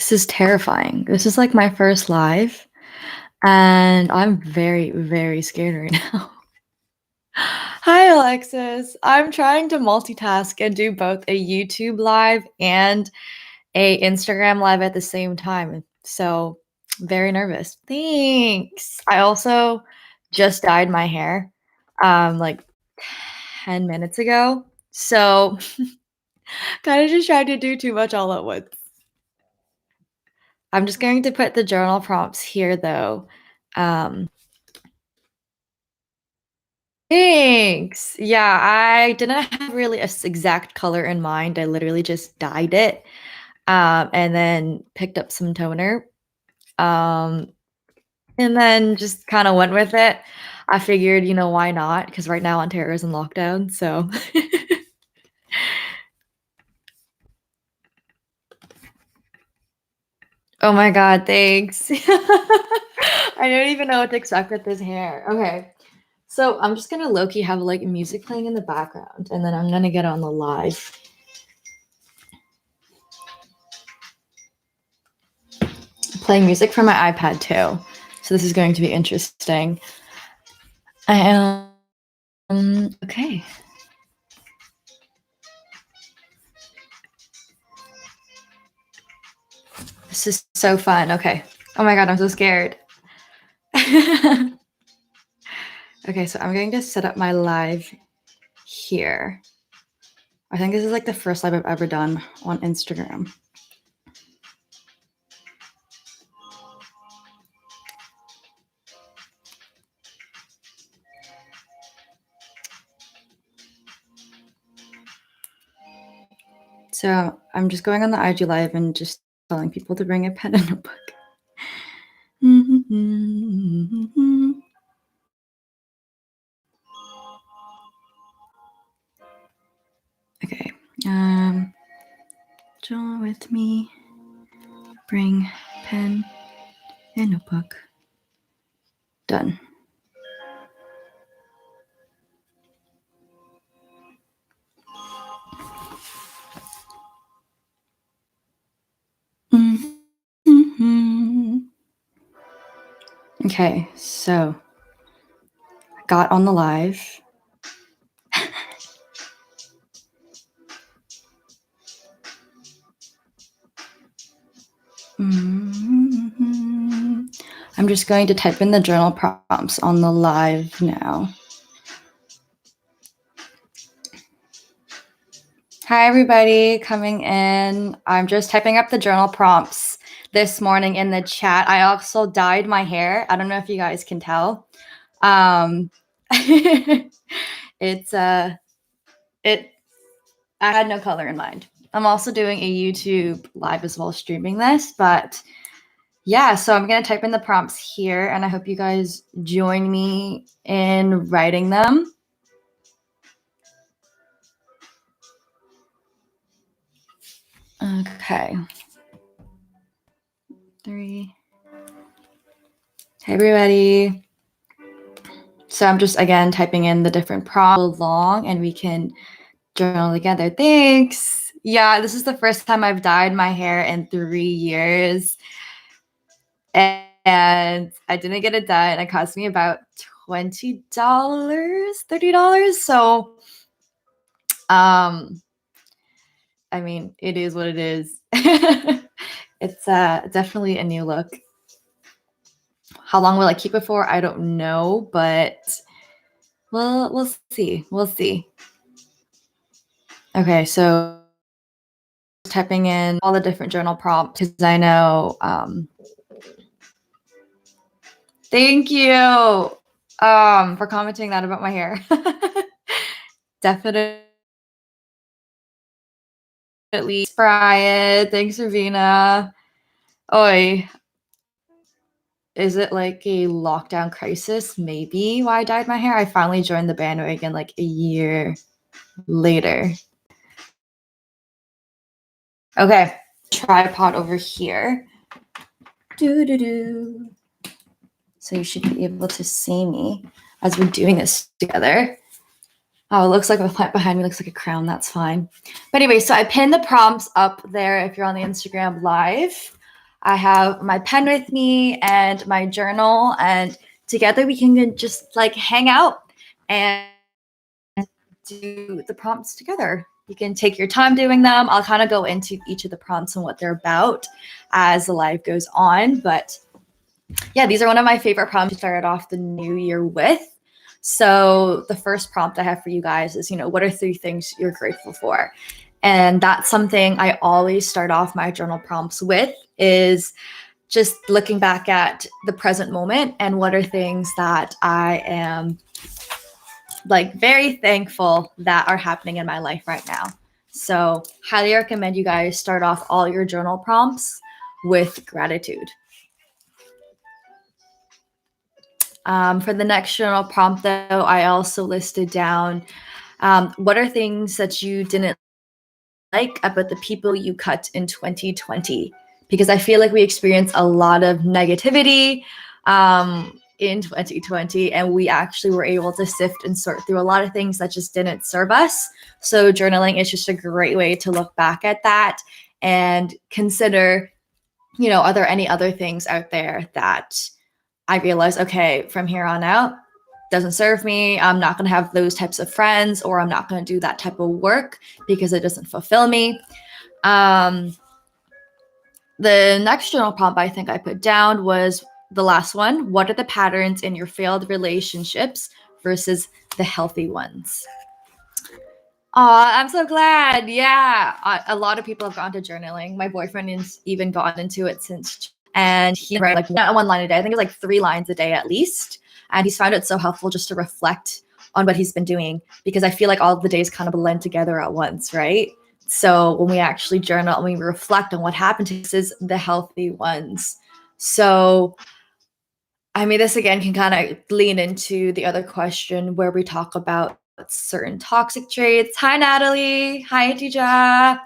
This is terrifying. This is like my first live, and I'm very, very scared right now. Hi, Alexis. I'm trying to multitask and do both a YouTube live and a Instagram live at the same time. So, very nervous. Thanks. I also just dyed my hair like 10 minutes ago. So, kind of just tried to do too much all at once. I'm just going to put the journal prompts here though. Um, Thanks. Yeah, I didn't have really a exact color in mind. I literally just dyed it, and then picked up some toner, um, and then just kind of went with it. I figured, why not? Because right now Ontario is in lockdown, so. Oh my god, thanks. I don't even know what to expect with this hair. Okay. So I'm just gonna low-key have like music playing in the background, and then I'm gonna get on the live. Playing music from my iPad too. So this is going to be interesting. I am okay. This is so fun. Okay. Oh my god, I'm so scared. Okay, so I'm going to set up my live here. I think this is like the first live I've ever done on Instagram. So I'm just going on the IG live and just telling people to bring a pen and a book. Okay. Join with me. Bring pen and notebook. Done. Okay, so got on the live. I'm just going to type in the journal prompts on the live now. Hi, everybody coming in. I'm just typing up the journal prompts this morning in the chat. I also dyed my hair. I don't know if you guys can tell. It's I had no color in mind. I'm also doing a YouTube live as well, streaming this, but yeah, so I'm going to type in the prompts here, and I hope you guys join me in writing them. Okay. 3. Hey, everybody. So I'm just, again, typing in the different prompts along, and we can journal together. Thanks. Yeah, this is the first time I've dyed my hair in 3 years. And I didn't get it done. It cost me about $20, $30. So, I mean, it is what it is. It's definitely a new look. How long will I keep it for? I don't know, but we'll see. We'll see. Okay, so typing in all the different journal prompts because I know. Thank you for commenting that about my hair. Definitely. Brian, thanks, Ravina. Oi. Is it like a lockdown crisis? Maybe why I dyed my hair. I finally joined the bandwagon like a year later. Okay, tripod over here. So you should be able to see me as we're doing this together. Oh, it looks like the plant behind me looks like a crown. That's fine. But anyway, so I pinned the prompts up there if you're on the Instagram live. I have my pen with me and my journal, and together we can just like hang out and do the prompts together. You can take your time doing them. I'll kind of go into each of the prompts and what they're about as the live goes on. But yeah, these are one of my favorite prompts to start off the new year with. So the first prompt I have for you guys is, what are 3 things you're grateful for? And that's something I always start off my journal prompts with, is just looking back at the present moment and what are things that I am like very thankful that are happening in my life right now. So highly recommend you guys start off all your journal prompts with gratitude. For the next journal prompt, though, I also listed down what are things that you didn't like about the people you cut in 2020? Because I feel like we experienced a lot of negativity in 2020, and we actually were able to sift and sort through a lot of things that just didn't serve us. So journaling is just a great way to look back at that and consider, are there any other things out there that I realized, okay, from here on out, doesn't serve me. I'm not going to have those types of friends, or I'm not going to do that type of work because it doesn't fulfill me. The next journal prompt I think I put down was the last one. What are the patterns in your failed relationships versus the healthy ones? Oh, I'm so glad. Yeah. A lot of people have gone to journaling. My boyfriend has even gotten into it and he write like not 1 line a day. I think it's like 3 lines a day at least. And he's found it so helpful just to reflect on what he's been doing, because I feel like all of the days kind of blend together at once, right? So when we actually journal and we reflect on what happened to us, is the healthy ones. So, I mean, this again can kind of lean into the other question where we talk about certain toxic traits. Hi, Natalie. Hi, Tija.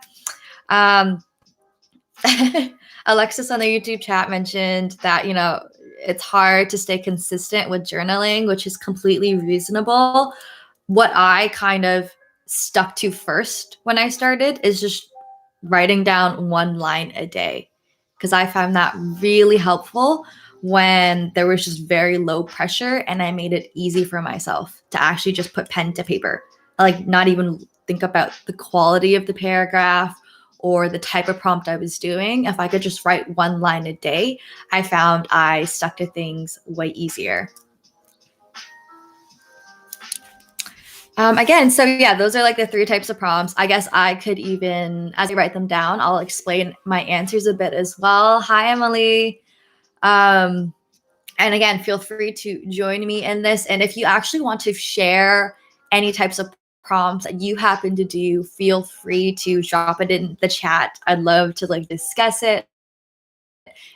Alexis on the YouTube chat mentioned that, it's hard to stay consistent with journaling, which is completely reasonable. What I kind of stuck to first when I started is just writing down 1 line a day, because I found that really helpful when there was just very low pressure and I made it easy for myself to actually just put pen to paper. Like, not even think about the quality of the paragraph or the type of prompt I was doing. If I could just write 1 line a day, I found I stuck to things way easier. Again, so yeah, those are like the 3 types of prompts. I guess I could even, as I write them down, I'll explain my answers a bit as well. Hi, Emily. And again, feel free to join me in this. And if you actually want to share any types of prompts that you happen to do, feel free to drop it in the chat. I'd love to like discuss it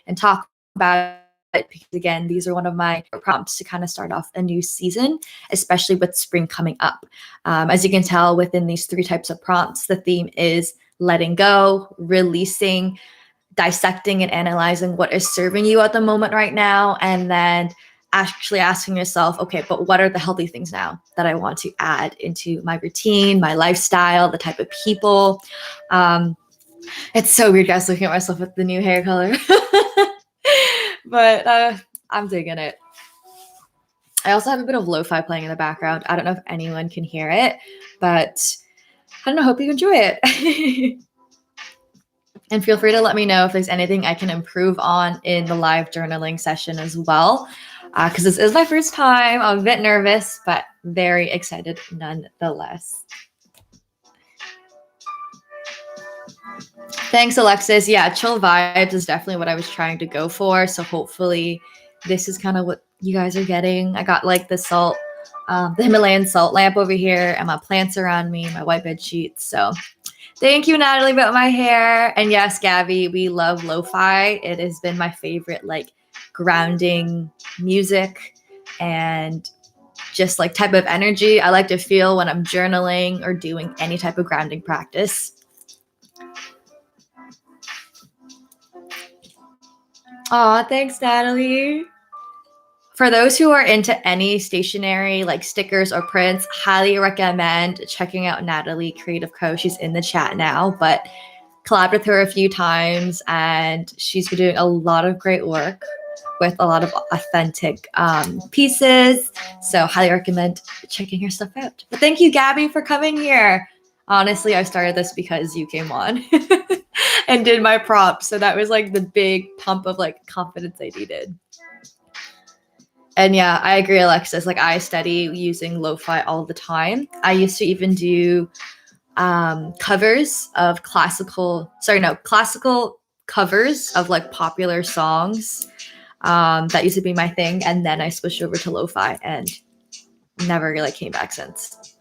and talk about it, because again, these are one of my prompts to kind of start off a new season, especially with spring coming up. As you can tell within these 3 types of prompts, the theme is letting go, releasing, dissecting and analyzing what is serving you at the moment right now, and then actually asking yourself, okay, but what are the healthy things now that I want to add into my routine, my lifestyle, the type of people. It's so weird, guys, looking at myself with the new hair color. But I'm digging it. I also have a bit of lo-fi playing in the background. I don't know if anyone can hear it, but I don't know, hope you enjoy it. And feel free to let me know if there's anything I can improve on in the live journaling session as well, because this is my first time. I'm a bit nervous, but very excited nonetheless. Thanks, Alexis. Yeah, chill vibes is definitely what I was trying to go for. So hopefully this is kind of what you guys are getting. I got like the Himalayan salt lamp over here, and my plants around me, my white bed sheets. So thank you, Natalie, about my hair. And yes, Gabby, we love lo-fi. It has been my favorite, like, grounding music and just like type of energy I like to feel when I'm journaling or doing any type of grounding practice. Aw, thanks, Natalie. For those who are into any stationery like stickers or prints, highly recommend checking out Natalie Creative Co. She's in the chat now, but collabed with her a few times, and she's been doing a lot of great work with a lot of authentic pieces. So highly recommend checking her stuff out. But thank you, Gabby, for coming here. Honestly, I started this because you came on and did my props. So that was like the big pump of like confidence I needed. And yeah, I agree, Alexis. Like I study using lo-fi all the time. I used to even do covers of classical covers of like popular songs. That used to be my thing. And then I switched over to lo-fi and never really came back since.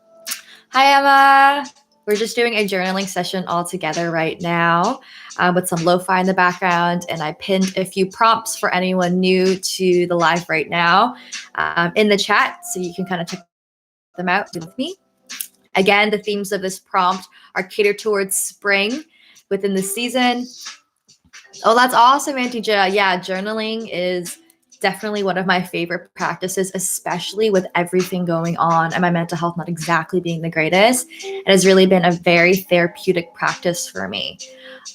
Hi, Emma. We're just doing a journaling session all together right now with some lo-fi in the background. And I pinned a few prompts for anyone new to the live right now in the chat. So you can kind of check them out with me. Again, the themes of this prompt are catered towards spring within the season. Oh, that's awesome, Auntie Jia. Yeah, journaling is definitely one of my favorite practices, especially with everything going on and my mental health not exactly being the greatest. It has really been a very therapeutic practice for me.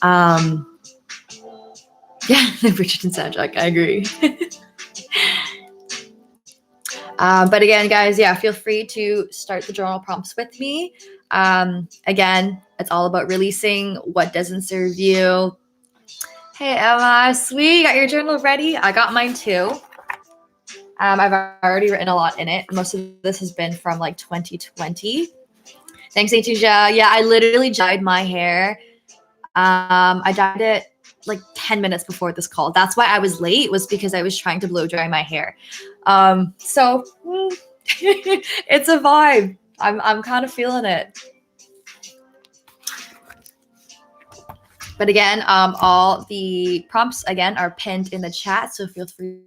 Yeah, Richardson soundtrack, I agree. But again, guys, yeah, feel free to start the journal prompts with me. Again, it's all about releasing what doesn't serve you. Hey, Emma, sweet, you got your journal ready? I got mine too. I've already written a lot in it. Most of this has been from like 2020. Thanks, Aituja. Yeah, I literally dyed my hair. I dyed it like 10 minutes before this call. That's why I was late, was because I was trying to blow dry my hair. So it's a vibe. I'm kind of feeling it. But again, all the prompts again are pinned in the chat, so feel free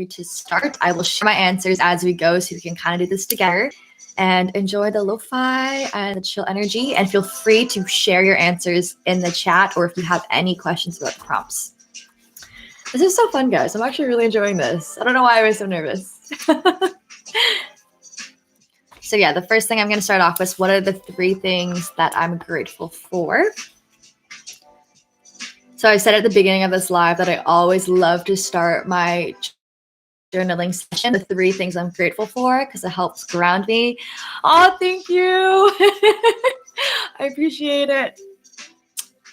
to start. I will share my answers as we go, so we can kind of do this together and enjoy the lo-fi and the chill energy. And feel free to share your answers in the chat, or if you have any questions about the prompts. This is so fun, guys. I'm actually really enjoying this. I don't know why I was so nervous. So yeah, the first thing I'm going to start off with, what are the 3 things that I'm grateful for? So I said at the beginning of this live that I always love to start my journaling session with 3 things I'm grateful for, because it helps ground me. Oh, thank you. I appreciate it.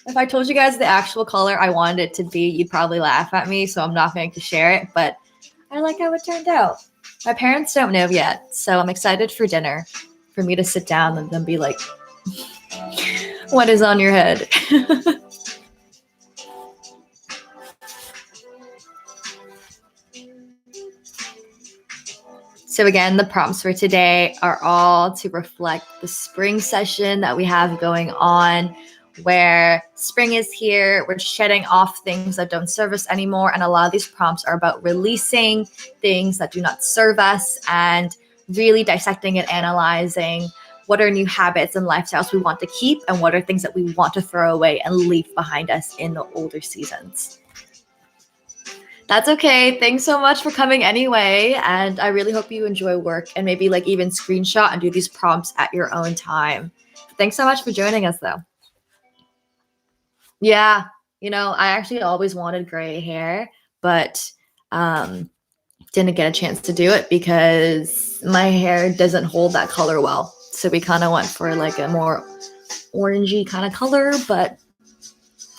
If I told you guys the actual color I wanted it to be, you'd probably laugh at me, so I'm not going to share it, but I like how it turned out. My parents don't know yet, so I'm excited for dinner, for me to sit down and then be like, what is on your head? So again, the prompts for today are all to reflect the spring session that we have going on, where spring is here, we're shedding off things that don't serve us anymore. And a lot of these prompts are about releasing things that do not serve us and really dissecting and analyzing what are new habits and lifestyles we want to keep, and what are things that we want to throw away and leave behind us in the older seasons. That's okay. Thanks so much for coming anyway. And I really hope you enjoy work, and maybe like even screenshot and do these prompts at your own time. Thanks so much for joining us though. Yeah, I actually always wanted gray hair, but didn't get a chance to do it because my hair doesn't hold that color well. So we kind of went for like a more orangey kind of color, but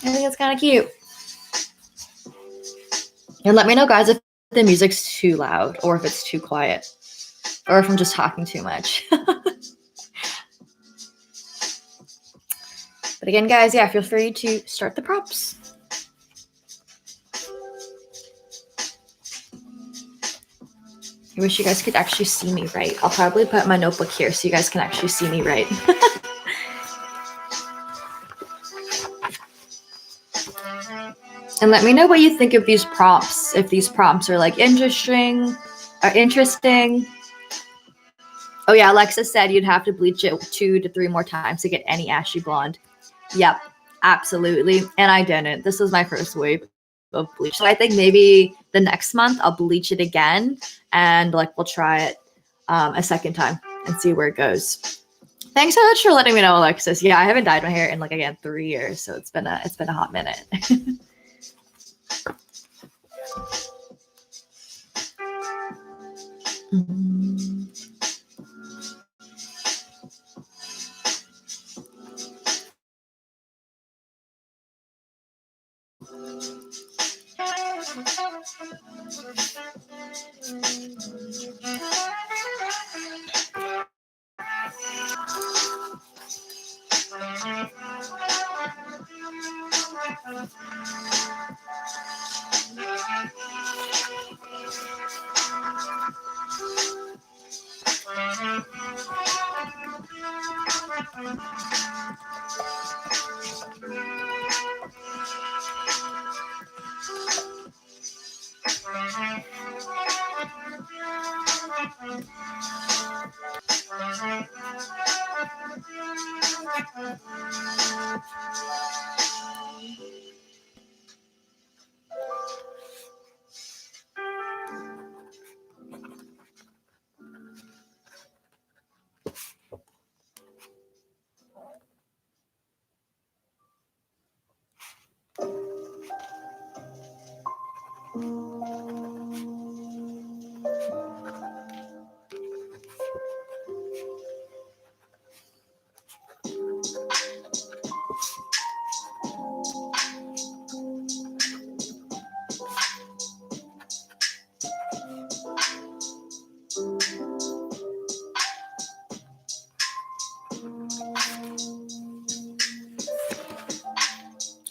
I think it's kind of cute. And let me know, guys, if the music's too loud or if it's too quiet or if I'm just talking too much. But again, guys, yeah, feel free to start the prompts. I wish you guys could actually see me right. I'll probably put my notebook here so you guys can actually see me right. And let me know what you think of these prompts. If these prompts are like interesting. Oh yeah, Alexa said you'd have to bleach it 2 to 3 more times to get any ashy blonde. Yep, absolutely. And I didn't. This was my first wave of bleach. So I think maybe the next month I'll bleach it again, and like we'll try it a second time and see where it goes. Thanks so much for letting me know, Alexis. Yeah, I haven't dyed my hair in like again 3 years, so it's been a hot minute.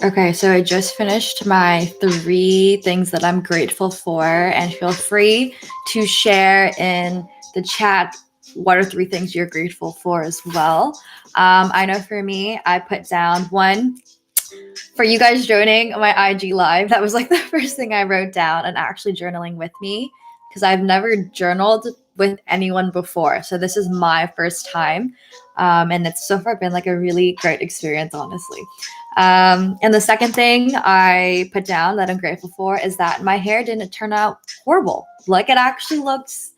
Okay, so I just finished my 3 things that I'm grateful for, and feel free to share in the chat what are 3 things you're grateful for as well. I know for me, I put down 1 for you guys joining my IG live. That was like the first thing I wrote down, and actually journaling with me, because I've never journaled with anyone before. So this is my first time. And it's so far been like a really great experience, honestly. And the second thing I put down that I'm grateful for is that my hair didn't turn out horrible. Like, it actually looks,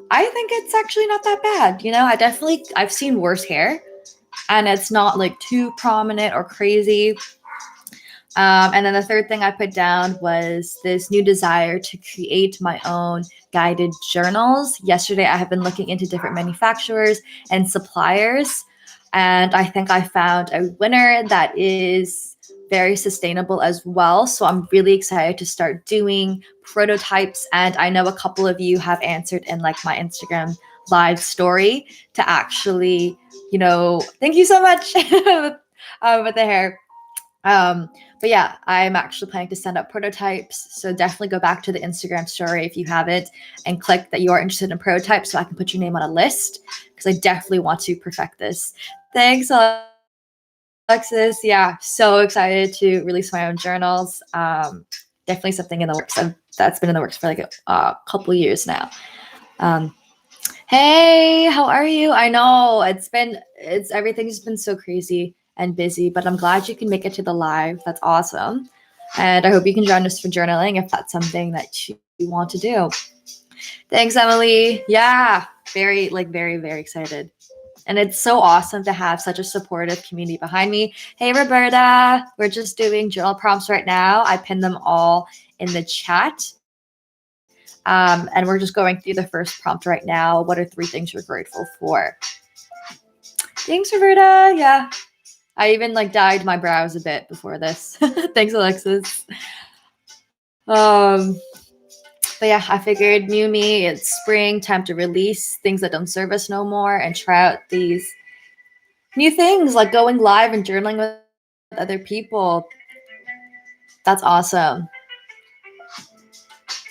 I think it's actually not that bad. You know, I've seen worse hair, and it's not like too prominent or crazy. And then the third thing I put down was this new desire to create my own guided journals. Yesterday, I have been looking into different manufacturers and suppliers, and I think I found a winner that is very sustainable as well. So I'm really excited to start doing prototypes. And I know a couple of you have answered in like my Instagram live story to actually, thank you so much with the hair. But yeah, I'm actually planning to send out prototypes. So definitely go back to the Instagram story if you haven't, and click that you are interested in prototypes so I can put your name on a list, because I definitely want to perfect this. Thanks, Alexis. Yeah, so excited to release my own journals. Definitely something in the works. That's been in the works for like a couple years now. Hey, how are you? I know everything's been so crazy and busy, but I'm glad you can make it to the live. That's awesome. And I hope you can join us for journaling if that's something that you want to do. Thanks, Emily. Yeah, very, very excited. And it's so awesome to have such a supportive community behind me. Hey, Roberta. We're just doing journal prompts right now. I pinned them all in the chat. And we're just going through the first prompt right now. What are 3 things you're grateful for? Thanks, Roberta. Yeah. I even dyed my brows a bit before this. Thanks, Alexis. But yeah, I figured new me, it's spring, time to release things that don't serve us no more and try out these new things like going live and journaling with other people. That's awesome.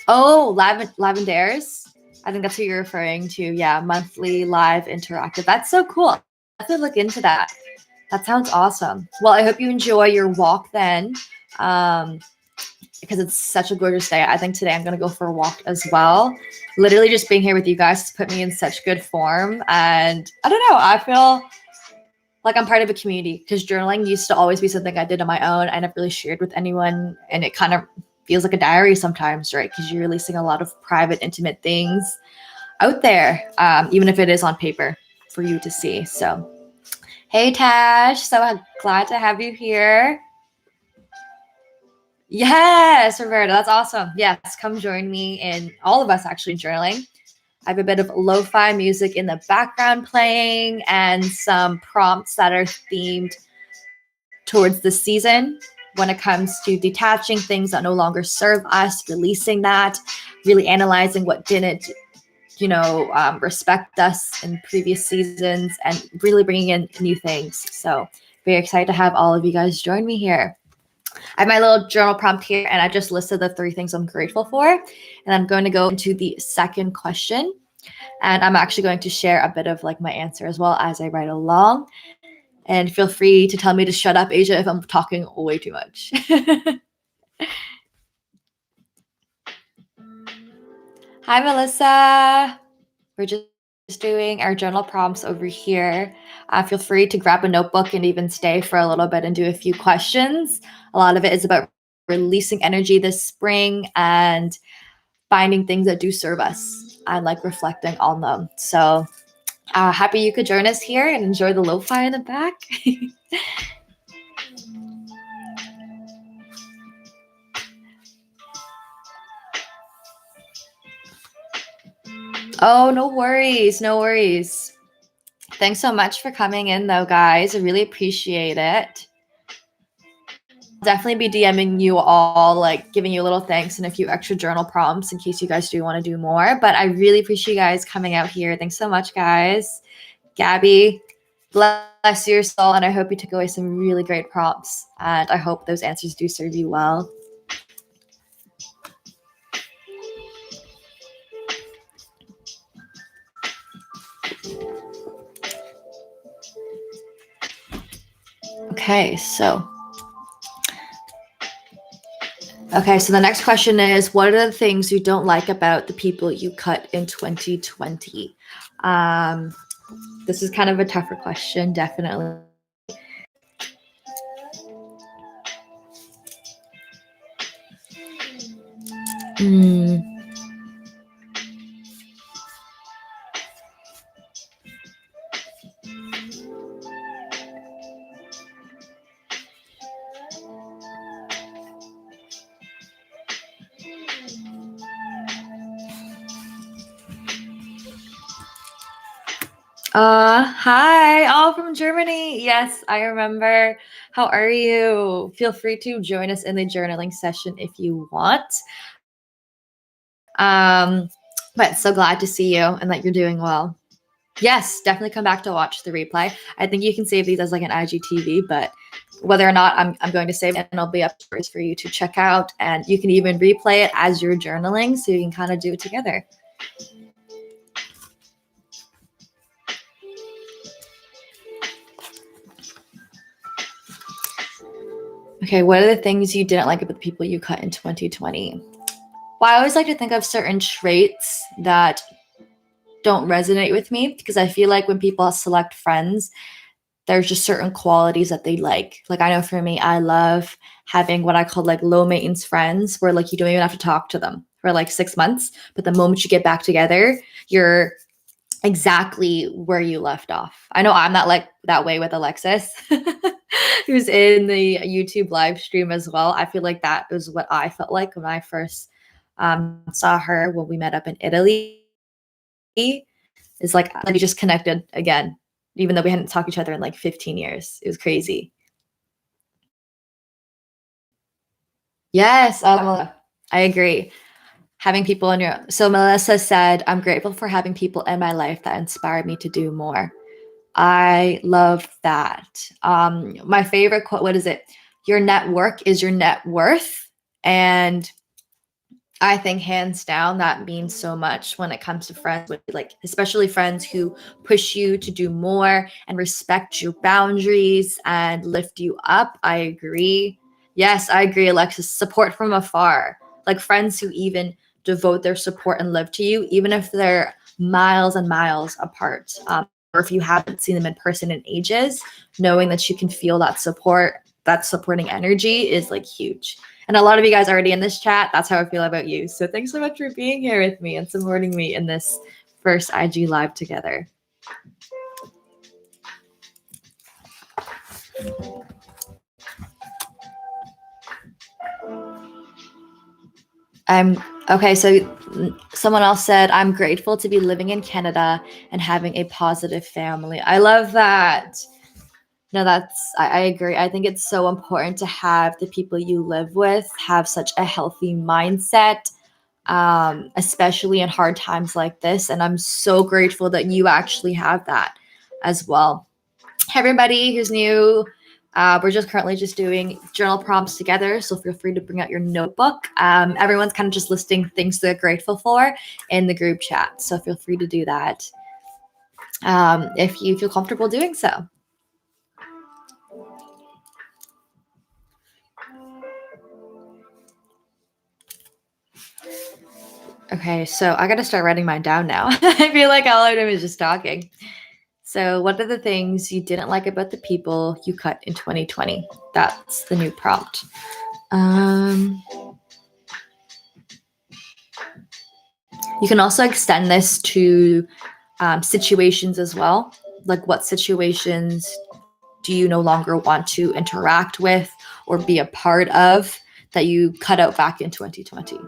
Oh, Lavendaires. I think that's what you're referring to. Yeah, monthly live interactive. That's so cool. I have to look into that. That sounds awesome. Well, I hope you enjoy your walk then, because it's such a gorgeous day. I think today I'm going to go for a walk as well. Literally just being here with you guys has put me in such good form. And I don't know, I feel like I'm part of a community, because journaling used to always be something I did on my own. I never really shared with anyone. And it kind of feels like a diary sometimes, right? Because you're releasing a lot of private, intimate things out there, even if it is on paper for you to see. So Hey Tash, so glad to have you here. Yes, Roberta, that's awesome. Yes, come join me in all of us actually journaling. I have a bit of lo-fi music in the background playing and some prompts that are themed towards the season when it comes to detaching things that no longer serve us, releasing that, really analyzing what didn't respect us in previous seasons and really bringing in new things. So very excited to have all of you guys join me here. I have my little journal prompt here and I just listed the 3 things I'm grateful for. And I'm going to go into the second question. And I'm actually going to share a bit of like my answer as well as I write along. And feel free to tell me to shut up, Asia, if I'm talking way too much. Hi, Melissa. We're just doing our journal prompts over here. Feel free to grab a notebook and even stay for a little bit and do a few questions. A lot of it is about releasing energy this spring and finding things that do serve us and like reflecting on them. So happy you could join us here and enjoy the lo-fi in the back. Oh, no worries. No worries. Thanks so much for coming in though, guys. I really appreciate it. Definitely be DMing you all, like giving you a little thanks and a few extra journal prompts in case you guys do want to do more. But I really appreciate you guys coming out here. Thanks so much, guys. Gabby, bless your soul. And I hope you took away some really great prompts. And I hope those answers do serve you well. Okay, so the next question is, what are the things you don't like about the people you cut in 2020? This is kind of a tougher question, definitely. Hi, all from Germany. Yes, I remember. How are you? Feel free to join us in the journaling session if you want. But so glad to see you and that you're doing well. Yes, definitely come back to watch the replay. I think you can save these as like an IGTV, but whether or not I'm going to save it, and it'll be up for you to check out. And you can even replay it as you're journaling, so you can kind of do it together. Okay, what are the things you didn't like about the people you cut in 2020? Well, I always like to think of certain traits that don't resonate with me because I feel like when people select friends, there's just certain qualities that they like. Like I know for me, I love having what I call like low maintenance friends where like you don't even have to talk to them for like 6 months, but the moment you get back together, you're exactly where you left off. I know I'm not like that way with Alexis, who's in the YouTube live stream as well. I feel like that was what I felt like when I first saw her when we met up in Italy. Is like we just connected again, even though we hadn't talked to each other in like 15 years. It was crazy. Yes, I agree. Having people in your so Melissa said, I'm grateful for having people in my life that inspire me to do more. I love that. My favorite quote, what is it? Your network is your net worth. And I think hands down that means so much when it comes to friends with like especially friends who push you to do more and respect your boundaries and lift you up. I agree. Yes, I agree, Alexis. Support from afar. Like friends who even devote their support and love to you, even if they're miles and miles apart. Or if you haven't seen them in person in ages, knowing that you can feel that support, that supporting energy is like huge. And a lot of you guys already in this chat. That's how I feel about you. So thanks so much for being here with me and supporting me in this first IG live together. I'm okay. So someone else said, I'm grateful to be living in Canada and having a positive family. I love that. No, I agree. I think it's so important to have the people you live with have such a healthy mindset, especially in hard times like this. And I'm so grateful that you actually have that as well. Hey, everybody who's new. We're just currently just doing journal prompts together, so feel free to bring out your notebook. Everyone's kind of just listing things they're grateful for in the group chat, so feel free to do that if you feel comfortable doing so. Okay, so I gotta start writing mine down now. I feel like all of them is just talking. So, what are the things you didn't like about the people you cut in 2020? That's the new prompt. You can also extend this to situations as well. Like, what situations do you no longer want to interact with or be a part of that you cut out back in 2020?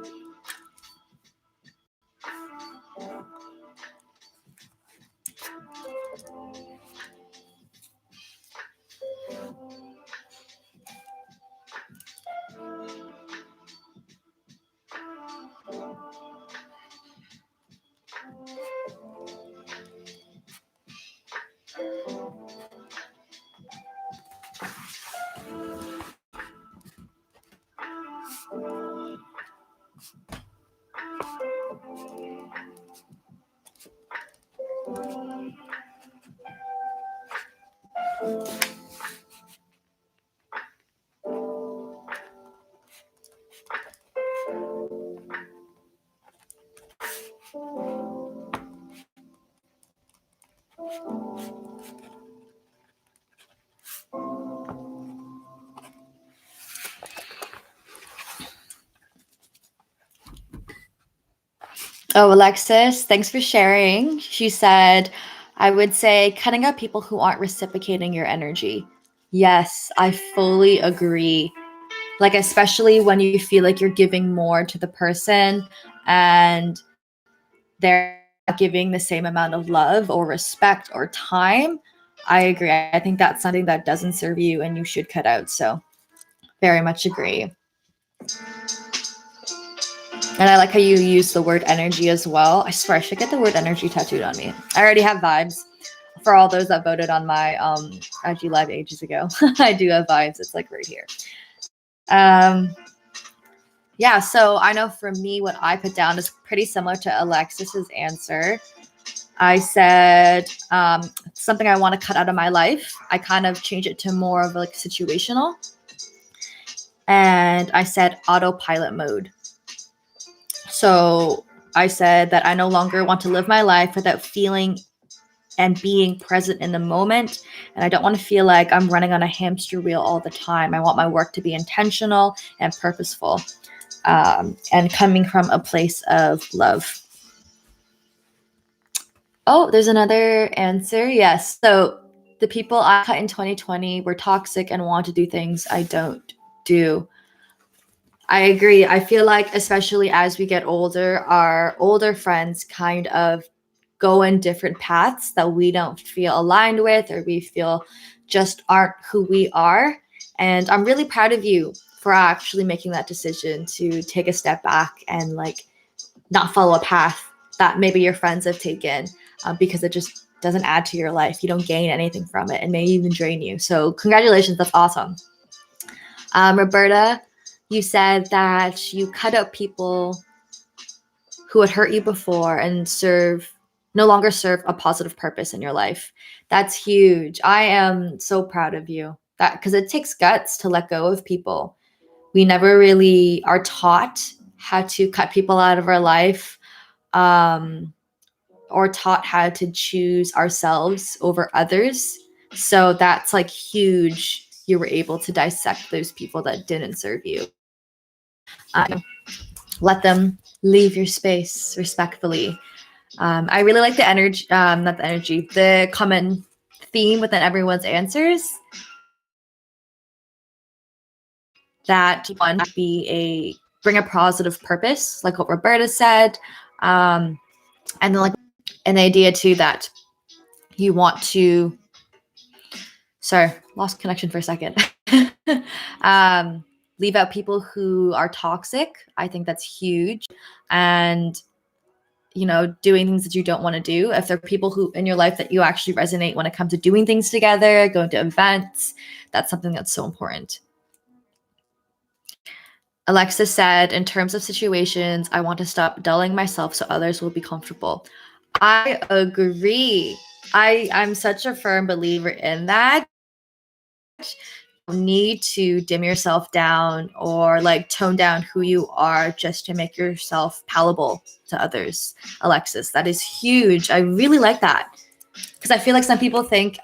Oh, Alexis, thanks for sharing. She said, I would say cutting out people who aren't reciprocating your energy. Yes, I fully agree. Like, especially when you feel like you're giving more to the person and they're not giving the same amount of love or respect or time. I agree. I think that's something that doesn't serve you and you should cut out. So, very much agree. And I like how you use the word energy as well. I swear I should get the word energy tattooed on me. I already have vibes. For all those that voted on my IG live ages ago, I do have vibes. It's like right here. Yeah, so I know for me, what I put down is pretty similar to Alexis's answer. I said something I want to cut out of my life. I kind of change it to more of like situational. And I said autopilot mode. So I said that I no longer want to live my life without feeling and being present in the moment. And I don't want to feel like I'm running on a hamster wheel all the time. I want my work to be intentional and purposeful, and coming from a place of love. Oh, there's another answer. Yes. So the people I cut in 2020 were toxic and want to do things I don't do. I agree. I feel like, especially as we get older, our older friends kind of go in different paths that we don't feel aligned with, or we feel just aren't who we are. And I'm really proud of you for actually making that decision to take a step back and like not follow a path that maybe your friends have taken, because it just doesn't add to your life. You don't gain anything from it and may even drain you. So congratulations. That's awesome. Roberta, you said that you cut out people who had hurt you before and no longer serve a positive purpose in your life. That's huge. I am so proud of you. That because it takes guts to let go of people. We never really are taught how to cut people out of our life, or taught how to choose ourselves over others. So that's like huge. You were able to dissect those people that didn't serve you. Let them leave your space respectfully. I really like the energy, not the energy, the common theme within everyone's answers. that you want to bring a positive purpose, like what Roberta said. And then like an idea too that you want to, sorry, lost connection for a second. Leave out people who are toxic. I think that's huge. And doing things that you don't want to do. If there are people who in your life that you actually resonate when it comes to doing things together, going to events, that's something that's so important. Alexis said, in terms of situations, I want to stop dulling myself so others will be comfortable. I agree. I'm such a firm believer in that. You need to dim yourself down or like tone down who you are just to make yourself palatable to others. Alexis, that is huge. I really like that because I feel like some people think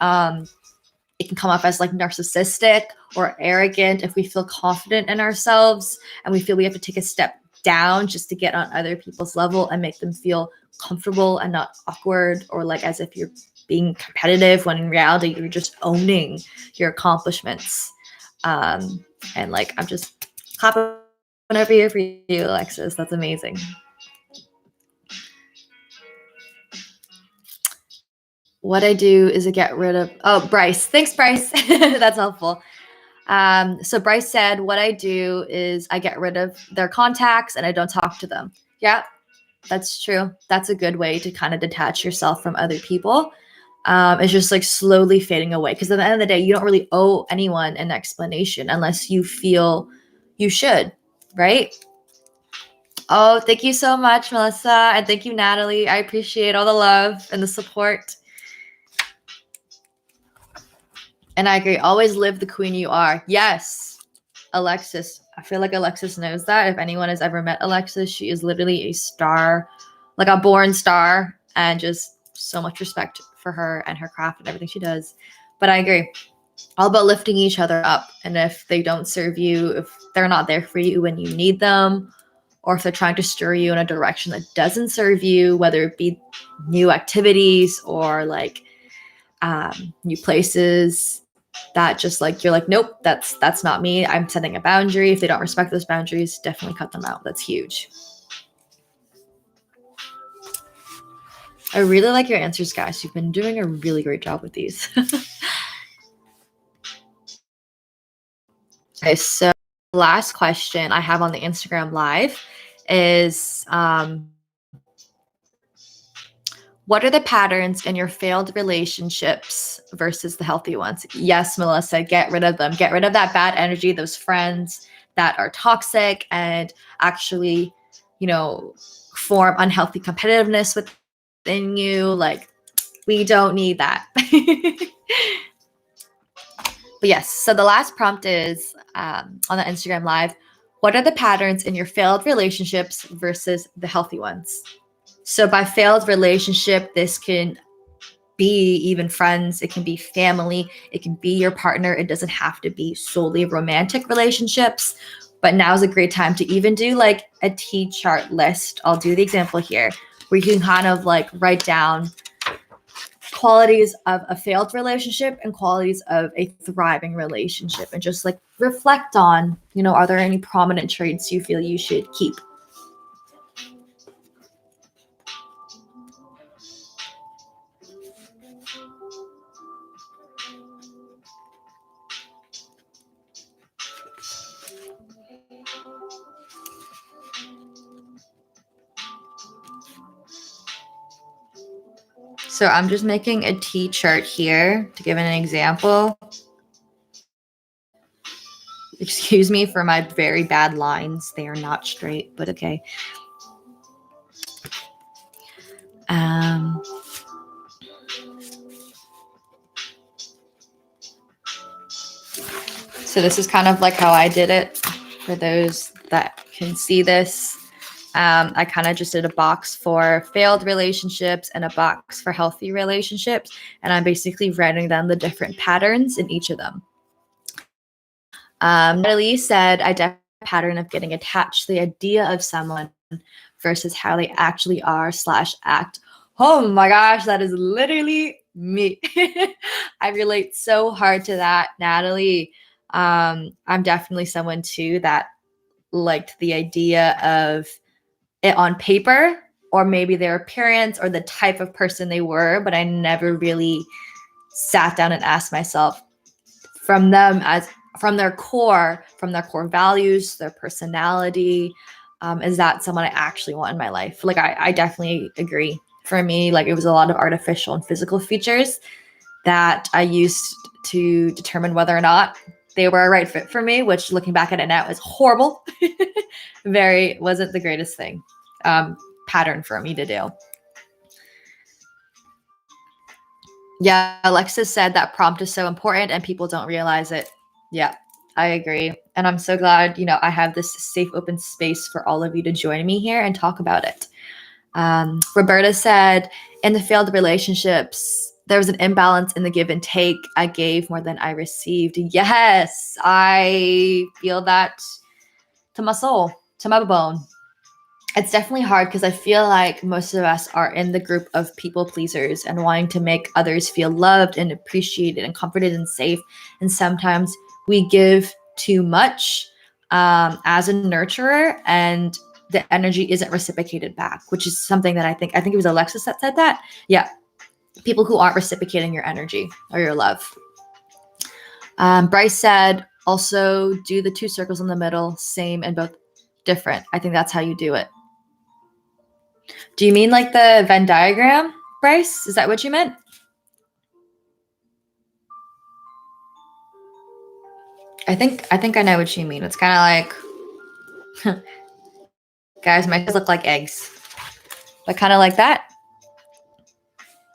it can come off as like narcissistic or arrogant if we feel confident in ourselves and we feel we have to take a step down just to get on other people's level and make them feel comfortable and not awkward or like as if you're being competitive when in reality you're just owning your accomplishments. And like I'm just clapping over here for you, Alexis. That's amazing. What I do is I get rid of, Bryce. Thanks, Bryce. That's helpful. So Bryce said, what I do is I get rid of their contacts and I don't talk to them. Yeah, that's true. That's a good way to kind of detach yourself from other people. It's just like slowly fading away. Because at the end of the day, you don't really owe anyone an explanation unless you feel you should, right? Oh, thank you so much, Melissa. And thank you, Natalie. I appreciate all the love and the support. And I agree. Always live the queen you are. Yes, Alexis. I feel like Alexis knows that. If anyone has ever met Alexis, she is literally a star, like a born star, and just so much respect for her and her craft and everything she does. But I agree. All about lifting each other up. And if they don't serve you, if they're not there for you when you need them, or if they're trying to stir you in a direction that doesn't serve you, whether it be new activities or like new places that just like you're like, nope, that's not me. I'm setting a boundary. If they don't respect those boundaries, definitely cut them out. That's huge. I really like your answers, guys. You've been doing a really great job with these. Okay, so last question I have on the Instagram Live is what are the patterns in your failed relationships versus the healthy ones? Yes, Melissa, get rid of them. Get rid of that bad energy, those friends that are toxic and actually, form unhealthy competitiveness within you. Like, we don't need that. But yes, so the last prompt is on the Instagram Live. What are the patterns in your failed relationships versus the healthy ones? So by failed relationship, this can be even friends, it can be family, it can be your partner. It doesn't have to be solely romantic relationships. But now is a great time to even do like a T-chart list. I'll do the example here where you can kind of like write down qualities of a failed relationship and qualities of a thriving relationship and just like reflect on, are there any prominent traits you feel you should keep? So I'm just making a T-chart here to give an example. Excuse me for my very bad lines. They are not straight, but okay. So this is kind of like how I did it for those that can see this. I kind of just did a box for failed relationships and a box for healthy relationships. And I'm basically writing down the different patterns in each of them. Natalie said, I definitely have a pattern of getting attached to the idea of someone versus how they actually are / act. Oh my gosh, that is literally me. I relate so hard to that, Natalie. I'm definitely someone too that liked the idea of it on paper, or maybe their appearance or the type of person they were, but I never really sat down and asked myself from them as from their core values, their personality, is that someone I actually want in my life? Like I definitely agree. For me, like it was a lot of artificial and physical features that I used to determine whether or not they were a right fit for me, which looking back at it now is horrible. Wasn't the greatest thing pattern for me to do. Yeah, Alexis said that prompt is so important and people don't realize it. Yeah, I agree. And I'm so glad, I have this safe, open space for all of you to join me here and talk about it. Roberta said, in the failed relationships, there was an imbalance in the give and take. I gave more than I received. Yes, I feel that to my soul, to my bone. It's definitely hard because I feel like most of us are in the group of people pleasers and wanting to make others feel loved and appreciated and comforted and safe. And sometimes we give too much as a nurturer, and the energy isn't reciprocated back, which is something that I think it was Alexis that said that. Yeah. People who aren't reciprocating your energy or your love. Bryce said, also do the 2 circles in the middle, same and both different. I think that's how you do it. Do you mean like the Venn diagram, Bryce? Is that what you meant? I think I know what you mean. It's kind of like, guys, my kids look like eggs, but kind of like that.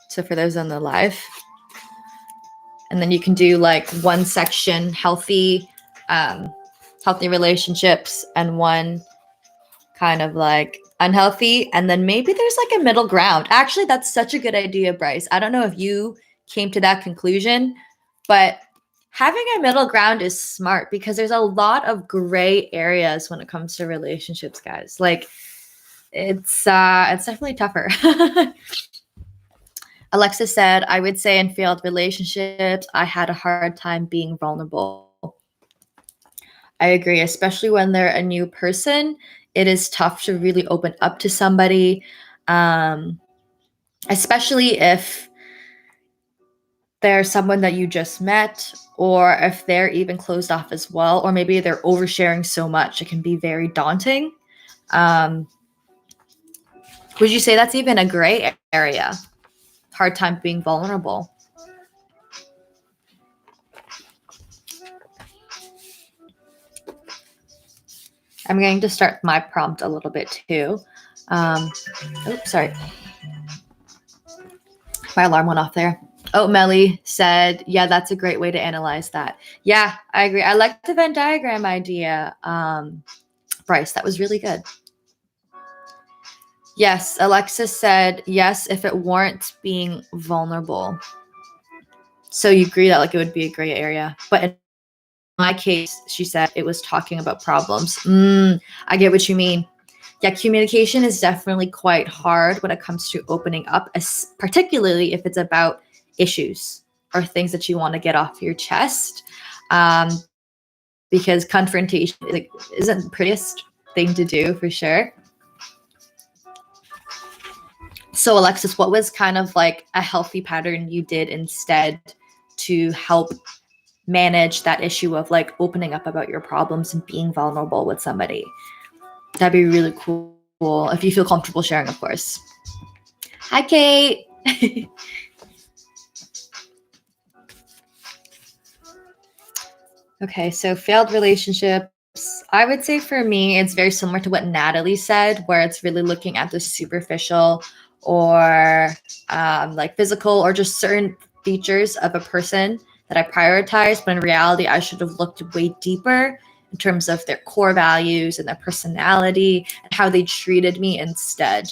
So for those on the live, and then you can do like one section healthy relationships and one kind of like unhealthy, and then maybe there's like a middle ground. Actually, that's such a good idea, Bryce. I don't know if you came to that conclusion, but having a middle ground is smart because there's a lot of gray areas when it comes to relationships, guys. Like it's definitely tougher. Alexis said, I would say in failed relationships, I had a hard time being vulnerable. I agree, especially when they're a new person. It is tough to really open up to somebody, especially if they're someone that you just met, or if they're even closed off as well, or maybe they're oversharing so much. It can be very daunting. Would you say that's even a gray area? Hard time being vulnerable. I'm going to start my prompt a little bit too. Oops, sorry. My alarm went off there. Oh, Melly said, yeah, that's a great way to analyze that. Yeah, I agree. I like the Venn diagram idea. Bryce, that was really good. Yes, Alexis said, yes, if it warrants being vulnerable. So you agree that like it would be a gray area. But in my case, she said it was talking about problems. I get what you mean. Yeah, communication is definitely quite hard when it comes to opening up, particularly if it's about issues or things that you want to get off your chest. Because confrontation isn't the prettiest thing to do for sure. So Alexis, what was kind of like a healthy pattern you did instead to help manage that issue of like opening up about your problems and being vulnerable with somebody? That'd be really cool if you feel comfortable sharing, of course. Hi, Kate. Okay, so failed relationships. I would say for me, it's very similar to what Natalie said, where it's really looking at the superficial or like physical or just certain features of a person that I prioritize. But in reality, I should have looked way deeper in terms of their core values and their personality and how they treated me instead.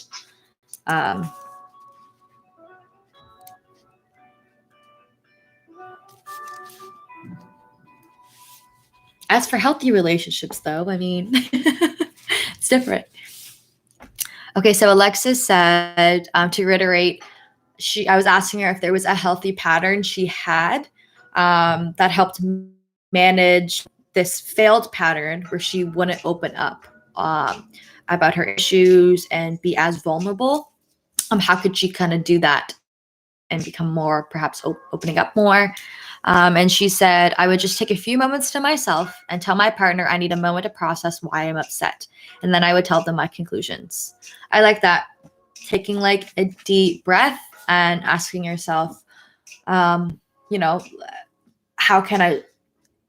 As for healthy relationships, though, I mean, it's different. Okay, so Alexis said, to reiterate, I was asking her if there was a healthy pattern she had that helped manage this failed pattern where she wouldn't open up about her issues and be as vulnerable. How could she kind of do that and become more, perhaps opening up more? And she said, I would just take a few moments to myself and tell my partner I need a moment to process why I'm upset. And then I would tell them my conclusions. I like that. Taking like a deep breath and asking yourself, you know, how can I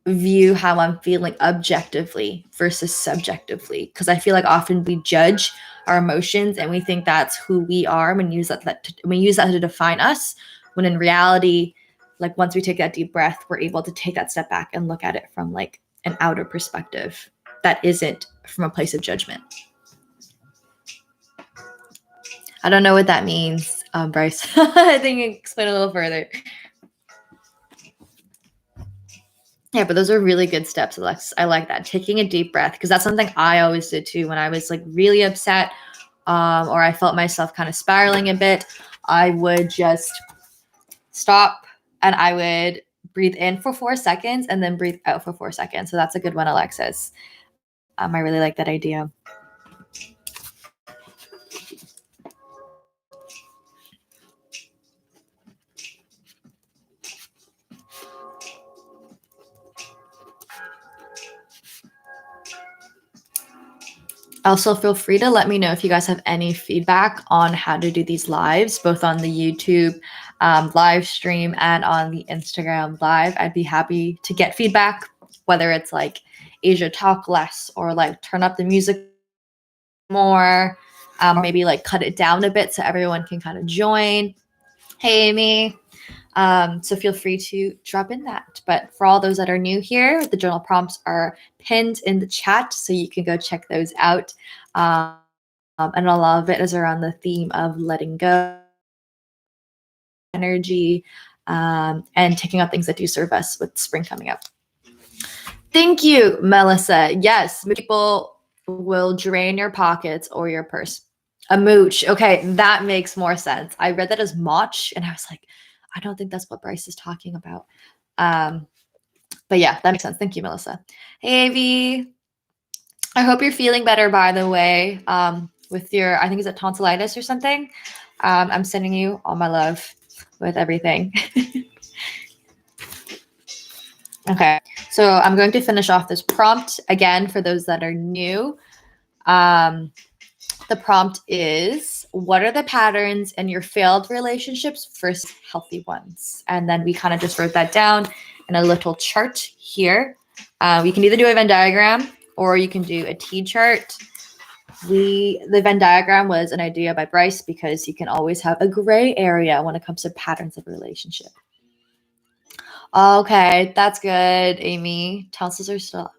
view how I'm feeling objectively versus subjectively? Because I feel like often we judge our emotions and we think that's who we are, and we use that to define us, when in reality, like once we take that deep breath, we're able to take that step back and look at it from like an outer perspective that isn't from a place of judgment. I don't know what that means, Bryce. I think you can explain a little further. Yeah, but those are really good steps, Alex. I like that. Taking a deep breath, because that's something I always did too when I was like really upset, or I felt myself kind of spiraling a bit. I would just stop and I would breathe in for 4 seconds and then breathe out for 4 seconds. So that's a good one, Alexis. I really like that idea. Also, feel free to let me know if you guys have any feedback on how to do these lives, both on the YouTube live stream and on the Instagram live. I'd be happy to get feedback, whether it's like Asia talk less or like turn up the music more, maybe like cut it down a bit so everyone can kind of join. Hey, Amy. So feel free to drop in that. But for all those that are new here, the journal prompts are pinned in the chat, so you can go check those out. And a lot of it is around the theme of letting go, energy, and taking on things that do serve us with spring coming up. Thank you, Melissa. Yes, people will drain your pockets or your purse. A mooch. Okay, that makes more sense. I read that as moch, and I was like, I don't think that's what Bryce is talking about. But yeah, that makes sense. Thank you, Melissa. Hey, Avi. I hope you're feeling better, by the way, with your, I think it's a tonsillitis or something. I'm sending you all my love with everything. Okay, so I'm going to finish off this prompt again for those that are new. The prompt is, what are the patterns in your failed relationships versus healthy ones? And then we kind of just wrote that down in a little chart here. We can either do a Venn diagram or you can do a T chart. The Venn diagram was an idea by Bryce because you can always have a gray area when it comes to patterns of relationship. Okay, that's good, Amy. Tonsils are still.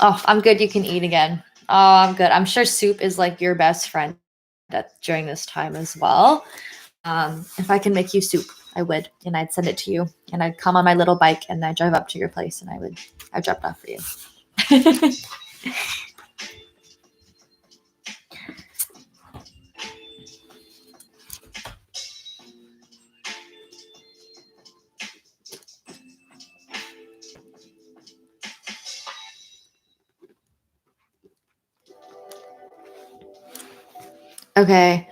Oh, I'm good. You can eat again. Oh, I'm good. I'm sure soup is like your best friend during this time as well. If I can make you soup, I would, and I'd send it to you, and I'd come on my little bike and I'd drive up to your place and I'd drop it off for you. Okay.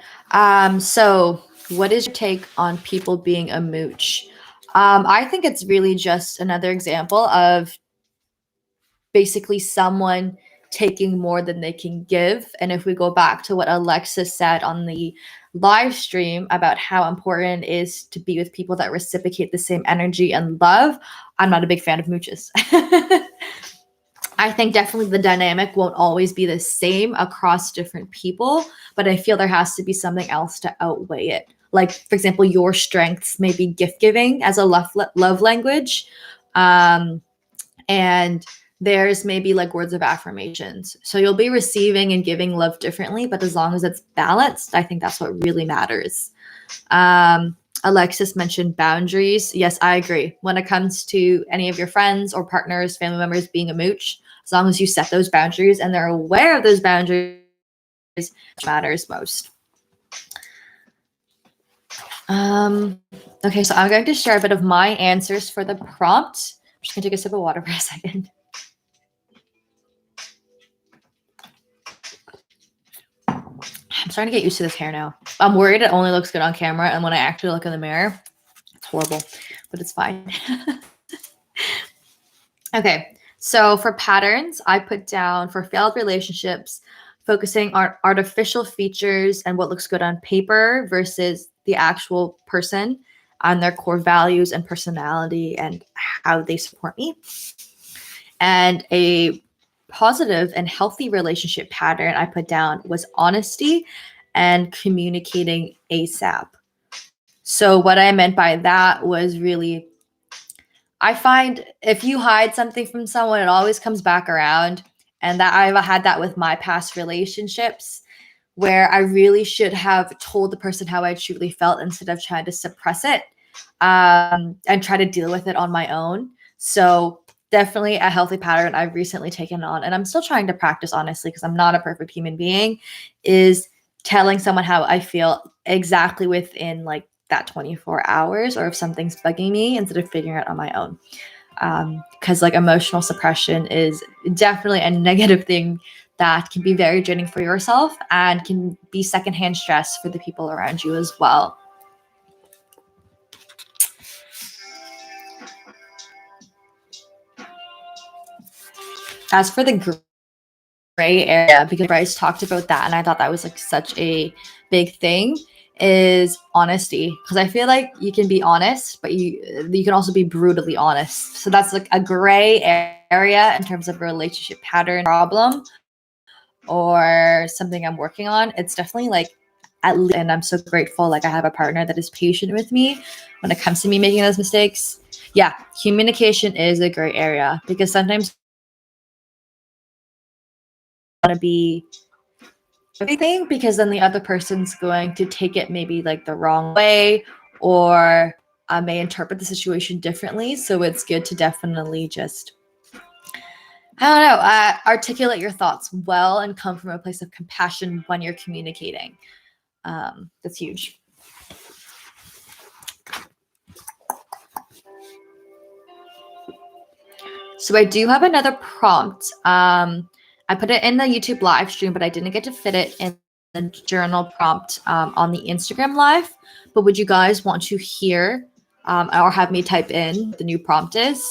So what is your take on people being a mooch? I think it's really just another example of basically someone taking more than they can give. And if we go back to what Alexis said on the live stream about how important it is to be with people that reciprocate the same energy and love, I'm not a big fan of mooches. I think definitely the dynamic won't always be the same across different people, but I feel there has to be something else to outweigh it. Like, for example, your strengths may be gift giving as a love language. And there's maybe like words of affirmations. So you'll be receiving and giving love differently, but as long as it's balanced, I think that's what really matters. Alexis mentioned boundaries. Yes, I agree. When it comes to any of your friends or partners, family members being a mooch, as long as you set those boundaries and they're aware of those boundaries, matters most. Okay, so I'm going to share a bit of my answers for the prompt just gonna take a sip of water for a second. I'm starting to get used to this hair now. I'm worried it only looks good on camera, and when I actually look in the mirror, it's horrible, but it's fine. Okay, so for patterns, I put down for failed relationships, focusing on artificial features and what looks good on paper versus the actual person on their core values and personality and how they support me. And a positive and healthy relationship pattern I put down was honesty and communicating ASAP. So, what I meant by that was really, I find if you hide something from someone, it always comes back around. And that I've had that with my past relationships where I really should have told the person how I truly felt instead of trying to suppress it and try to deal with it on my own. So, definitely a healthy pattern I've recently taken on, and I'm still trying to practice, honestly, because I'm not a perfect human being, is telling someone how I feel exactly within like that 24 hours, or if something's bugging me, instead of figuring it out on my own. Because like emotional suppression is definitely a negative thing that can be very draining for yourself and can be secondhand stress for the people around you as well. As for the gray area, because Bryce talked about that, and I thought that was like such a big thing, is honesty. Because I feel like you can be honest, but you can also be brutally honest. So that's like a gray area in terms of relationship pattern problem or something I'm working on. It's definitely like at least, and I'm so grateful. Like I have a partner that is patient with me when it comes to me making those mistakes. Yeah, communication is a gray area because sometimes want to be everything because then the other person's going to take it maybe like the wrong way or may interpret the situation differently. So it's good to definitely just, I don't know, articulate your thoughts well and come from a place of compassion when you're communicating. That's huge. So I do have another prompt. I put it in the YouTube live stream, but I didn't get to fit it in the journal prompt on the Instagram live. But would you guys want to hear or have me type in the new prompt is?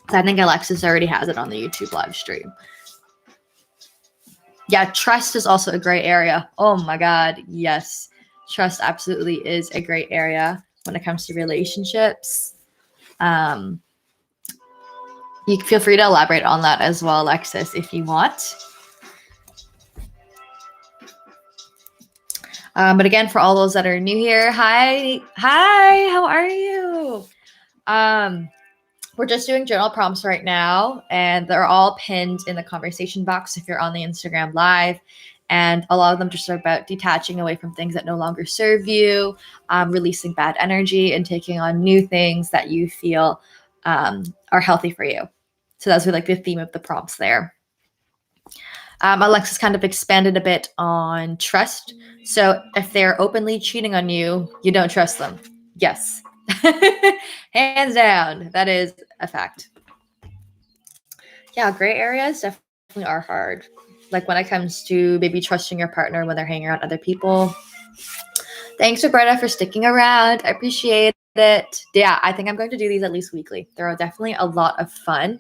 I think Alexis already has it on the YouTube live stream. Yeah, trust is also a gray area. Oh my God, yes. Trust absolutely is a great area when it comes to relationships. You feel free to elaborate on that as well, Alexis, if you want. But again, for all those that are new here, hi, how are you? We're just doing journal prompts right now, and they're all pinned in the conversation box if you're on the Instagram live. And a lot of them just are about detaching away from things that no longer serve you, releasing bad energy, and taking on new things that you feel are healthy for you. So that's really like the theme of the prompts there. Alexis kind of expanded a bit on trust. So if they're openly cheating on you, you don't trust them. Yes. Hands down. That is a fact. Yeah, gray areas definitely are hard. Like when it comes to maybe trusting your partner when they're hanging around other people. Thanks, Roberta, for sticking around. I appreciate it. Yeah, I think I'm going to do these at least weekly. They're definitely a lot of fun.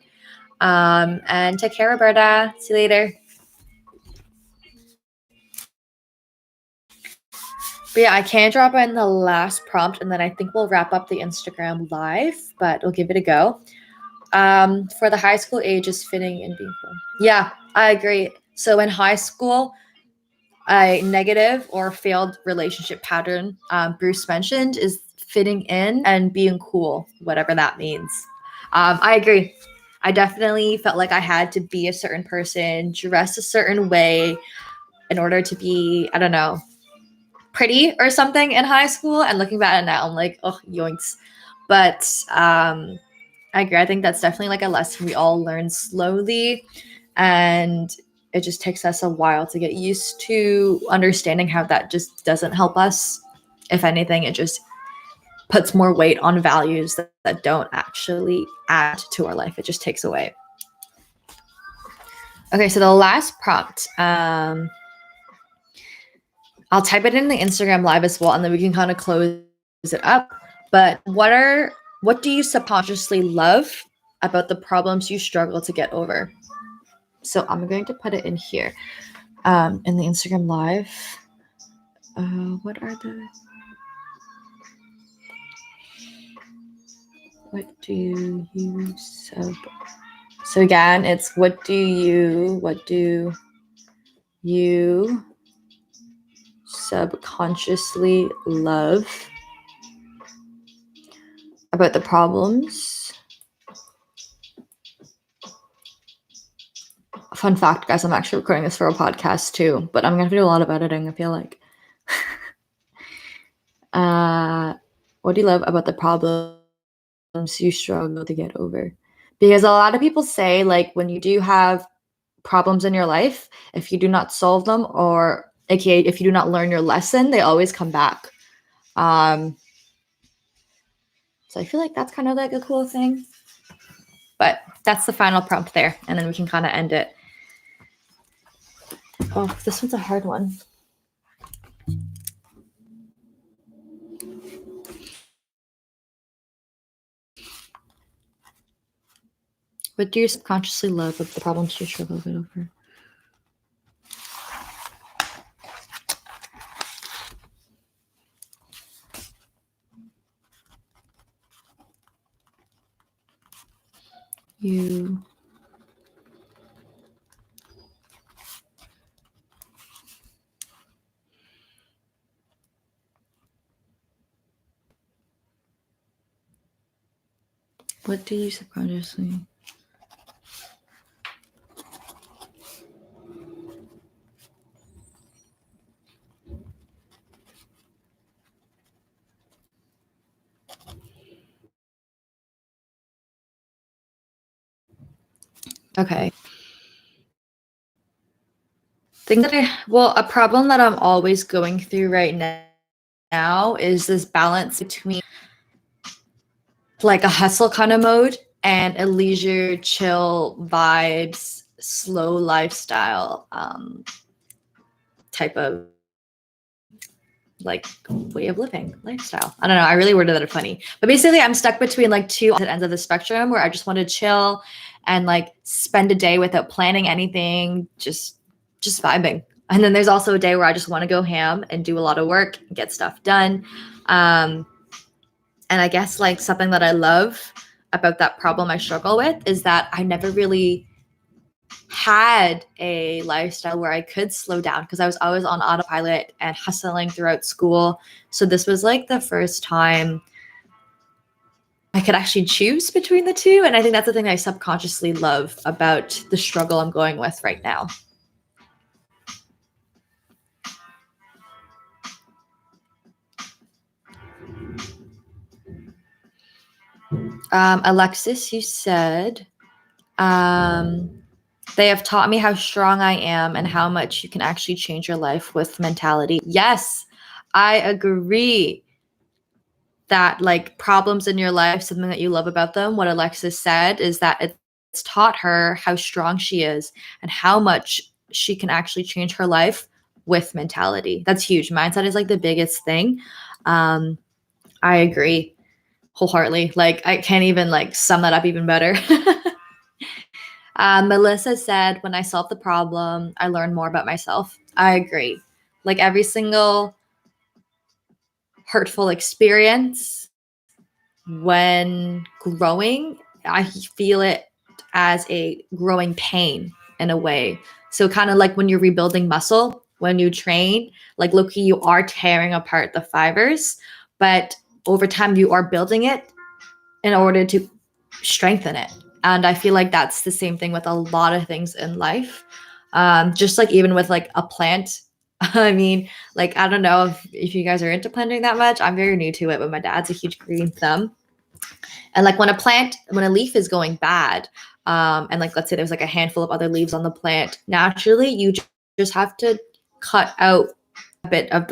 And take care, Roberta. See you later. But yeah, I can drop in the last prompt, and then I think we'll wrap up the Instagram live, but we'll give it a go. For the high school age is fitting and being cool. Yeah, I agree. So in high school, a negative or failed relationship pattern Bruce mentioned is fitting in and being cool, whatever that means. I agree. I definitely felt like I had to be a certain person, dress a certain way in order to be, I don't know, pretty or something in high school. And looking back at it now, I'm like, oh, yoinks. But I agree. I think that's definitely like a lesson we all learn slowly. And it just takes us a while to get used to understanding how that just doesn't help us. If anything, it just puts more weight on values that don't actually add to our life. It just takes away. Okay, so the last prompt, I'll type it in the Instagram live as well, and then we can kind of close it up. But what do you subconsciously love about the problems you struggle to get over? So I'm going to put it in here, in the Instagram live. What do you So again, it's what do you subconsciously love about the problems? Fun fact, guys, I'm actually recording this for a podcast too, but I'm gonna have to do a lot of editing, I feel like. What do you love about the problems you struggle to get over? Because a lot of people say, like, when you do have problems in your life, if you do not solve them, or aka if you do not learn your lesson, they always come back. So I feel like that's kind of like a cool thing. But that's the final prompt there, and then we can kind of end it. Oh, this one's a hard one. What do you subconsciously love of the problems you struggle to get over? You What do you subconsciously? Okay. A problem that I'm always going through right now is this balance between like a hustle kind of mode and a leisure, chill vibes, slow lifestyle type of like way of living lifestyle. I don't know. I really worded that funny, but basically I'm stuck between like two opposite ends of the spectrum where I just want to chill and like spend a day without planning anything, just vibing. And then there's also a day where I just want to go ham and do a lot of work and get stuff done. And I guess like something that I love about that problem I struggle with is that I never really had a lifestyle where I could slow down because I was always on autopilot and hustling throughout school. So this was like the first time I could actually choose between the two. And I think that's the thing I subconsciously love about the struggle I'm going with right now. Alexis, you said, they have taught me how strong I am and how much you can actually change your life with mentality. Yes, I agree that like problems in your life, something that you love about them, what Alexis said is that it's taught her how strong she is and how much she can actually change her life with mentality. That's huge. Mindset is like the biggest thing. I agree wholeheartedly. Like I can't even like sum that up even better. Melissa said, when I solved the problem, I learned more about myself. I agree. Like every single hurtful experience when growing, I feel it as a growing pain in a way. So kind of like when you're rebuilding muscle, when you train, like Loki, you are tearing apart the fibers, but over time you are building it in order to strengthen it. And I feel like that's the same thing with a lot of things in life. Just like even with like a plant. I mean, like, I don't know if you guys are into planting that much. I'm very new to it, but my dad's a huge green thumb. And like when a leaf is going bad, and like let's say there's like a handful of other leaves on the plant, naturally you just have to cut out a bit of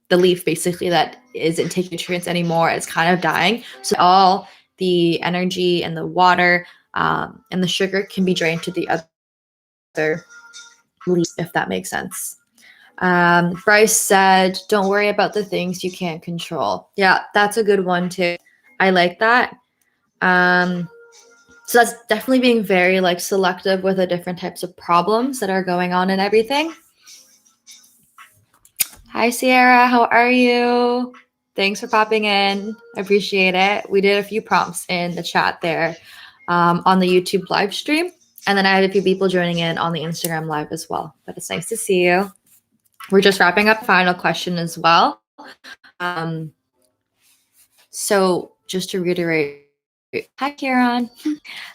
the leaf basically that isn't taking nutrients anymore. It's kind of dying. So all the energy and the water and the sugar can be drained to the other leaves, if that makes sense. Bryce said, don't worry about the things you can't control. Yeah, that's a good one too. I like that. So that's definitely being very like selective with the different types of problems that are going on and everything. Hi, Sierra. How are you? Thanks for popping in. I appreciate it. We did a few prompts in the chat there on the YouTube live stream. And then I had a few people joining in on the Instagram live as well. But it's nice to see you. We're just wrapping up final question as well. So just to reiterate, hi, Kieran.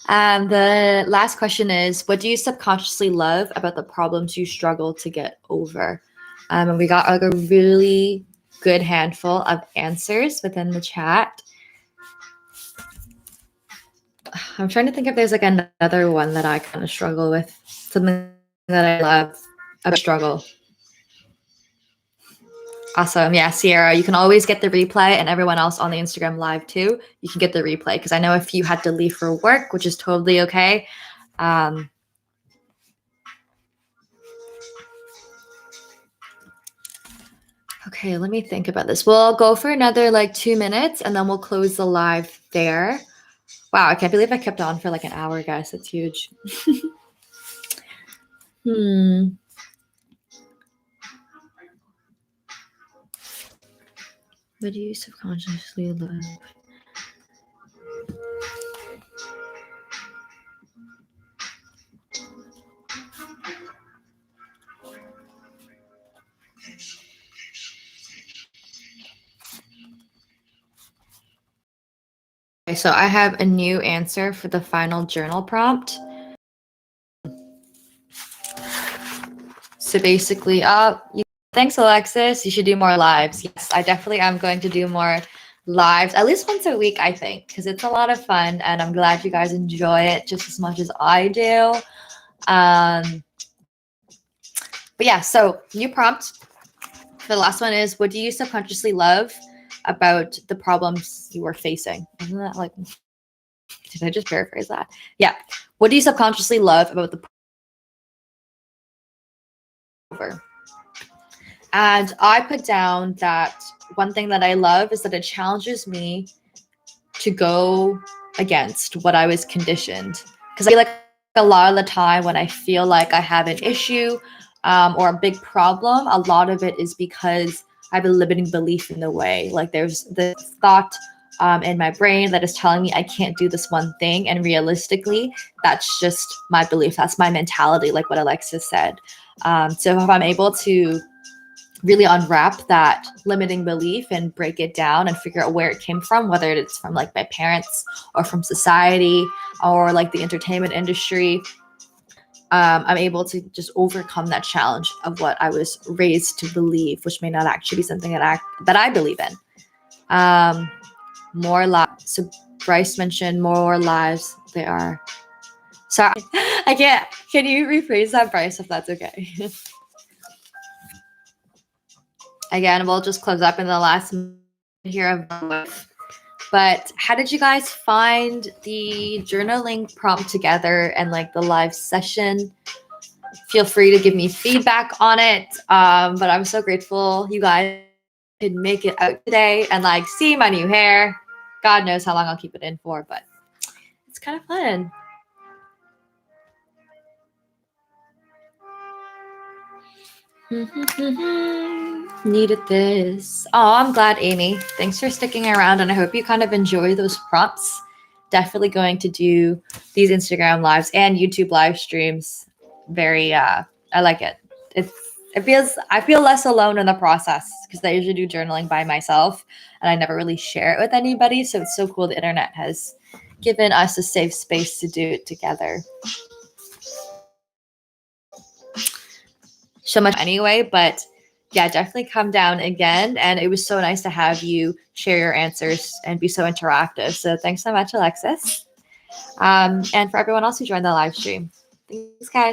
The last question is, what do you subconsciously love about the problems you struggle to get over? And we got like a really good handful of answers within the chat. I'm trying to think if there's like another one that I kind of struggle with, something that I love about struggle. Awesome. Yeah, Sierra, you can always get the replay, and everyone else on the Instagram live too. You can get the replay because I know if you had to leave for work, which is totally okay. Okay, let me think about this. We'll go for another like 2 minutes and then we'll close the live there. Wow, I can't believe I kept on for like an hour, guys. That's huge. What do you subconsciously love? Okay, so I have a new answer for the final journal prompt. So basically, thanks, Alexis. You should do more lives. Yes, I definitely am going to do more lives, at least once a week, I think, because it's a lot of fun, and I'm glad you guys enjoy it just as much as I do. But yeah, so new prompt. The last one is, what do you subconsciously love about the problems you are facing? Isn't that like, did I just paraphrase that? Yeah. What do you subconsciously love about the problem? And I put down that one thing that I love is that it challenges me to go against what I was conditioned. Because I feel like a lot of the time when I feel like I have an issue or a big problem, a lot of it is because I have a limiting belief in the way. Like there's the thought in my brain that is telling me I can't do this one thing. And realistically, that's just my belief. That's my mentality, like what Alexis said. So if I'm able to really unwrap that limiting belief and break it down and figure out where it came from, whether it's from like my parents or from society or like the entertainment industry, I'm able to just overcome that challenge of what I was raised to believe, which may not actually be something that I believe in. More lives. So Bryce mentioned more lives. They are. Sorry, I can't. Can you rephrase that, Bryce, if that's okay? Again, we'll just close up in the last minute here. But how did you guys find the journaling prompt together and like the live session? Feel free to give me feedback on it. But I'm so grateful you guys could make it out today and like see my new hair. God knows how long I'll keep it in for, but it's kind of fun. Needed this. Oh, I'm glad, Amy. Thanks for sticking around, and I hope you kind of enjoy those prompts. Definitely going to do these Instagram lives and YouTube live streams. Very, I like it. I feel less alone in the process because I usually do journaling by myself, and I never really share it with anybody. So it's so cool the internet has given us a safe space to do it together. So much anyway, but yeah, definitely come down again. And it was so nice to have you share your answers and be so interactive. So thanks so much, Alexis. And for everyone else who joined the live stream. Thanks, guys.